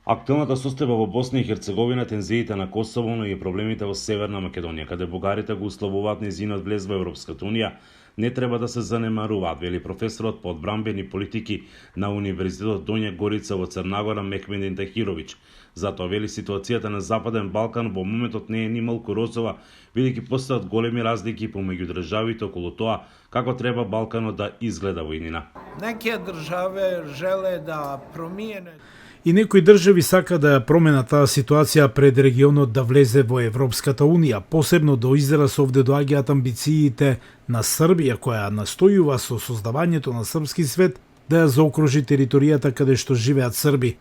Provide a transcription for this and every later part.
Актуелната состојба во Босна и Херцеговина, тензиите на Косово, но и проблемите во Северна Македонија, каде бугарите го условуваат нејзиниот влез во Европската унија, не треба да се занемаруваат, вели професорот по одбранбени политики на Универзитетот Донја Горица во Црнагора Мехмедин Тахировиќ. Затоа вели ситуацијата на Западен Балкан во моментот не е ни малку розова, бидејќи постојат големи разлики помеѓу државите околу тоа како треба Балканот да изгледа во иднина. Неке државе желе да промиене. И некои држави сака да ја променат таа ситуација пред регионот да влезе во Европската унија. Посебно до израз овде доаѓаат амбициите на Србија, која настојува со создавањето на српски свет да ја заокружи територијата каде што живеат срби.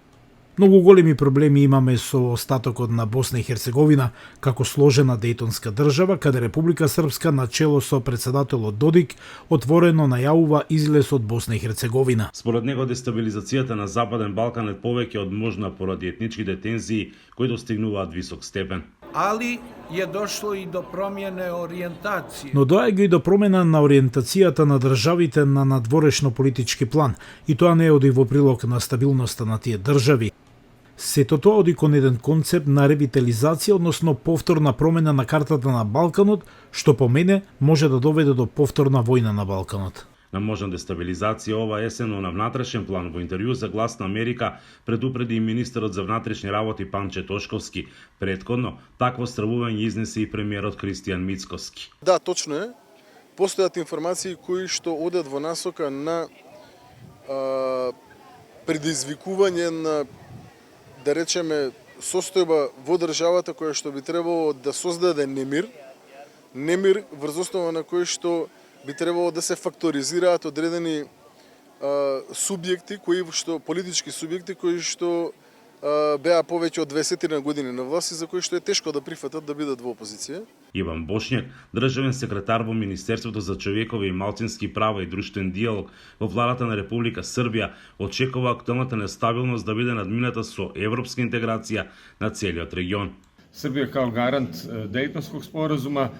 Многу големи проблеми имаме со остатокот на Босна и Херцеговина како сложена дејтонска држава, каде Република Српска на чело со председателот Додик отворено најавува излез од Босна и Херцеговина. Според него дестабилизацијата на Западен Балкан е повеќе од можна поради етничките тензии кои достигнуваат висок степен. Ali je došlo i do promjene orijentacije. Но доаѓа и до промена на ориентацијата на државите на надворешно политички план, и тоа не оди во прилог на стабилноста на тие држави. Сето тоа оди кон еден концепт на ревитализација, односно повторна промена на картата на Балканот, што по мене може да доведе до повторна војна на Балканот. На можна дестабилизација ова есен на внатрешен план во интервју за Глас на Америка предупреди и министерот за внатрешни работи Панче Тошковски. Претходно, такво стравување изнесе и премиерот Кристијан Мицкоски. Да, точно е. Постојат информации кои што одат во насока на предизвикување на, да речеме, состојба во државата која што би требало да создаде немир врз основа на кој што би требало да се факторизираат одредени субјекти, политички субјекти кои што беа повеќе од 20 години на власт и за кои што е тешко да прифатат да бидат во опозиција. Иван Бошњак, државен секретар во Министерството за човекови и малцински права и друштвен диалог во владата на Република Србија, очекува актуелната нестабилност да биде надмината со европска интеграција на целиот регион. Србија као гарант Дејтонског споразума.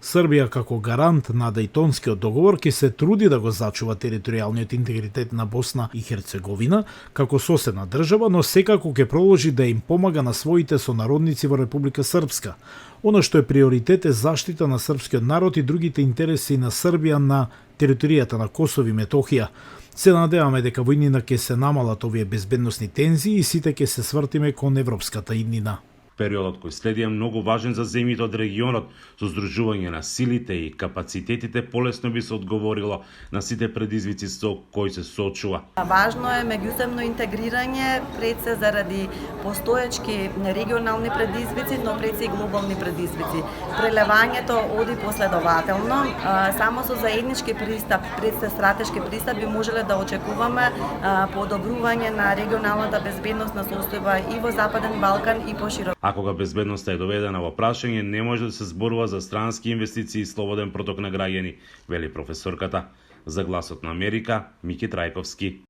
Србија како гарант на Дејтонскиот договор ќе се труди да го зачува територијалниот интегритет на Босна и Херцеговина како соседна држава, но секако ќе продолжи да им помага на своите сонародници во Република Српска. Она што е приоритет е заштита на српскиот народ и другите интереси на Србија на територијата на Косово и Метохија. Се надеваме дека во иднина ќе се намалат овие безбедносни тензии и сите ќе се свртиме кон европската иднина. Периодот кој следи е многу важен за земјите од регионот, со здружување на силите и капацитетите полесно би се одговорило на сите предизвици со кои се соочува. Важно е меѓусебно интегрирање пред се заради постоечки регионални предизвици, но пред се и глобални предизвици. Прелевањето оди последователно, само со заеднички пристап, пред се стратешки пристап би можеле да очекуваме подобрување на регионалната безбедносна состојба и во Западен Балкан и пошироко. А кога безбедноста е доведена во прашање, не може да се зборува за странски инвестиции и слободен проток на граѓани, вели професорката. За Гласот на Америка, Мики Трајковски.